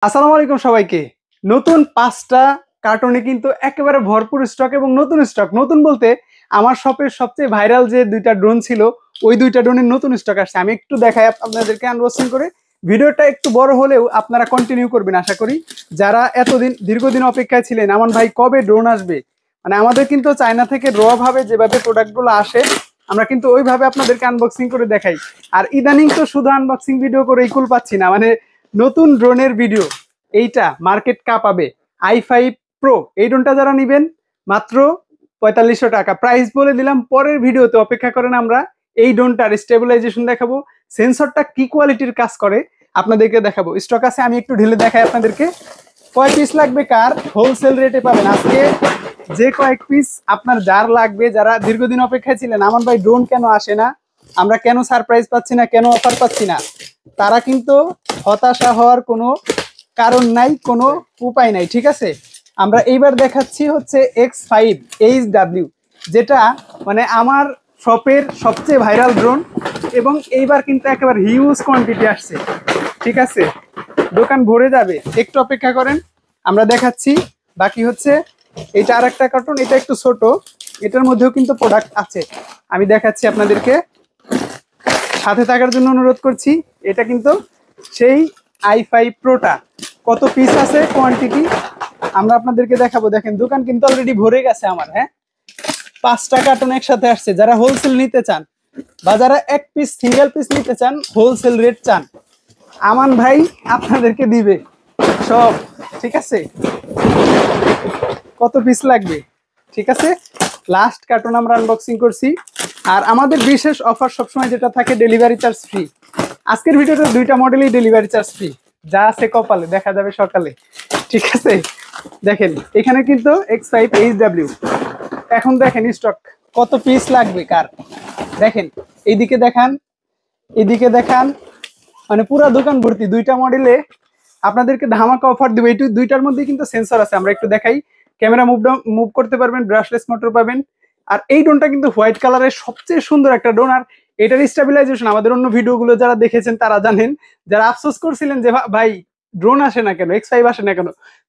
আসসালামু আলাইকুম সবাইকে। নতুন ৫টা কার্টনে কিন্তু একেবারে ভরপুর স্টক এবং নতুন স্টক। নতুন বলতে আমার শপের সবচেয়ে ভাইরাল যে ২টা ড্রোন ছিল, ওই ২টা ড্রোনের নতুন স্টক আসছে। আমি একটু দেখাই আপনাদেরকে আনবক্সিং করে। ভিডিওটা একটু বড় হলেও আপনারা কন্টিনিউ করবেন আশা করি। যারা এতদিন দীর্ঘদিন অপেক্ষায় ছিলেন, আমান ভাই কবে ড্রোন আসবে? মানে আমাদের কিন্তু চায়না থেকে র ভাবে যেভাবে প্রোডাক্টগুলো আসে, আমরা কিন্তু ওইভাবে আপনাদেরকে আনবক্সিং করে দেখাই। আর ইদানিং তো শুধু আনবক্সিং ভিডিও করে ইকুল পাচ্ছি না, মানে নতুন ড্রোনের ভিডিও। এইটা মার্কেট কাঁপাবে। i5 Pro এই ড্রোনটা যারা নিবেন মাত্র ৪৫০০ টাকা প্রাইস বলে দিলাম। পরের ভিডিওতে অপেক্ষা করেন, আমরা এই ড্রোনটার স্টেবিলাইজেশন দেখাবো, সেন্সরটা কি কোয়ালিটির কাজ করে আপনাদেরকে দেখাবো। স্টক আছে, আমি একটু ঢেলে দেখাই আপনাদেরকে। কয় পিস লাগবে কার হোলসেল রেটে পাবেন আজকে। যে কয়েক পিস আপনার যার লাগবে, যারা দীর্ঘদিন অপেক্ষায় ছিলেন আমান ভাই ড্রোন কেন আসে না, আমরা কেন সারপ্রাইজ পাচ্ছি না, কেন অফার পাচ্ছি না, তারা কিন্তু হতাশা হওয়ার কোনো কারণ নাই, কোনো উপায় নাই, ঠিক আছে। আমরা এইবার দেখাচ্ছি হচ্ছে X5HW, যেটা মানে আমার শপের সবচেয়ে ভাইরাল ড্রোন, এবং এইবার কিন্তু একেবারে হিউজ কোয়ান্টিটি আসছে, ঠিক আছে। দোকান ভরে যাবে, একটু অপেক্ষা করেন, আমরা দেখাচ্ছি। বাকি হচ্ছে এটা আর একটা কার্টন, এটা একটু ছোট, এটার মধ্যেও কিন্তু প্রোডাক্ট আছে, আমি দেখাচ্ছি আপনাদেরকে। সাথে থাকার জন্য অনুরোধ করছি। এটা কিন্তু সেই i5 Proটা, কত পিস আছে, কোয়ান্টিটি আমরা আপনাদেরকে দেখাবো। দেখেন দোকান কিন্তু অলরেডি ভরে গেছে আমার। হ্যাঁ, 5টা কার্টন একসাথে আসছে। যারা হোলসেল নিতে চান বা যারা এক পিস সিঙ্গেল পিস নিতে চান, হোলসেল রেট চান, আমান ভাই আপনাদেরকে দিবে সব, ঠিক আছে। কত পিস লাগবে, ঠিক আছে। লাস্ট কার্টন আমরা আনবক্সিং করছি। আর আমাদের বিশেষ অফার সবসময় যেটা থাকে, ডেলিভারি চার্জ ফ্রি। আজকের ভিডিওতে 2টা মডেলই ডেলিভারি চার্জ ফ্রি, যা আছে কপালে দেখা যাবে সকালে, ঠিক আছে। দেখেন এখানে কিন্তু X5HW। এখন দেখেন স্টক কত পিস লাগবে কার, দেখেন এইদিকে দেখান, এদিকে দেখান, মানে পুরো দোকান ভর্তি। 2টা মডেলে আপনাদেরকে ধামাকা অফার দিব। এই দুইটার মধ্যে কিন্তু সেন্সর আছে, আমরা একটু দেখাই। ক্যামেরা মুভ করতে পারবেন, ব্রাশলেস মোটর পাবেন। আর এই ড্রোনটা কিন্তু হোয়াইট কালারের সবচেয়ে সুন্দর একটা ড্রোন। আর এটার স্টেবিলাইজেশন আমাদের অন্য ভিডিওগুলো যারা দেখেছেন তারা জানেন। যারা আফসোস করছিলেন যে ভাই ড্রোন আসে না কেন, X5 আসে না কেন,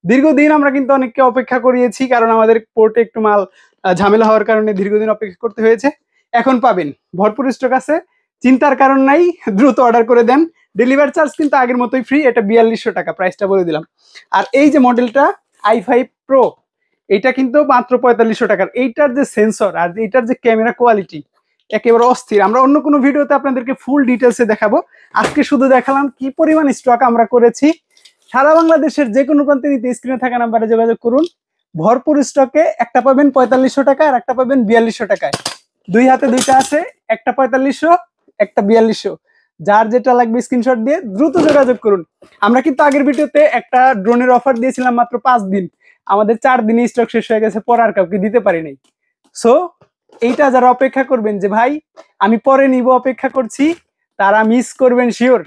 দীর্ঘদিন আমরা কিন্তু অনেককে অপেক্ষা করিয়েছি, কারণ আমাদের পোর্টে একটু মাল ঝামেলা হওয়ার কারণে দীর্ঘদিন অপেক্ষা করতে হয়েছে। এখন পাবেন, ভরপুর স্টক আছে, চিন্তার কারণ নাই, দ্রুত অর্ডার করে দেন। ডেলিভারি চার্জ কিন্তু আগের মতোই ফ্রি, এটা ৪২০০ টাকা, প্রাইসটা বলে দিলাম। আর এই যে মডেলটা i5 Pro, এটা কিন্তু মাত্র ৪৫০০ টাকার। এইটার যে সেন্সর আর এইটার যে ক্যামেরা কোয়ালিটি একেবারে অস্থির। আমরা অন্য কোনো ভিডিওতে আপনাদেরকে ফুল ডিটেলসে দেখাবো, আজকে শুধু দেখালাম কি পরিমাণ স্টক আমরা করেছি। সারা বাংলাদেশের যে কোনো প্রান্তে নিতে স্ক্রিনে থাকা নাম্বারে যোগাযোগ করুন। ভরপুর স্টকে একটা পাবেন ৪৫০০ টাকা, আর একটা পাবেন ৪২০০ টাকায়। দুই হাতে দুইটা আছে, একটা ৪৫০০, একটা ৪২০০। যার যেটা লাগবে স্ক্রিনশট দিয়ে দ্রুত যোগাযোগ করুন। আমরা কিন্তু আগের ভিডিওতে একটা ড্রোনের অফার দিয়েছিলাম মাত্র 5 দিন, আমাদের 4 দিনে স্টক শেষ হয়ে গেছে, পরে আর কাউকে দিতে পারি নাই। সো এইটা যারা অপেক্ষা করবেন যে ভাই আমি পরে নিব, অপেক্ষা করছি, তারা মিস করবেন শিওর।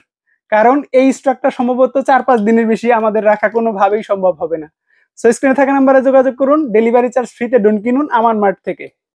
কারণ এই স্টকটা সম্ভবত 4-5 দিনের বেশি আমাদের রাখা কোনোভাবেই সম্ভব হবে না। সো স্ক্রিনে থাকা নাম্বারে যোগাযোগ করুন। ডেলিভারি চার্জ ফ্রিতে ড্রোন কিনুন আমান মার্ট থেকে।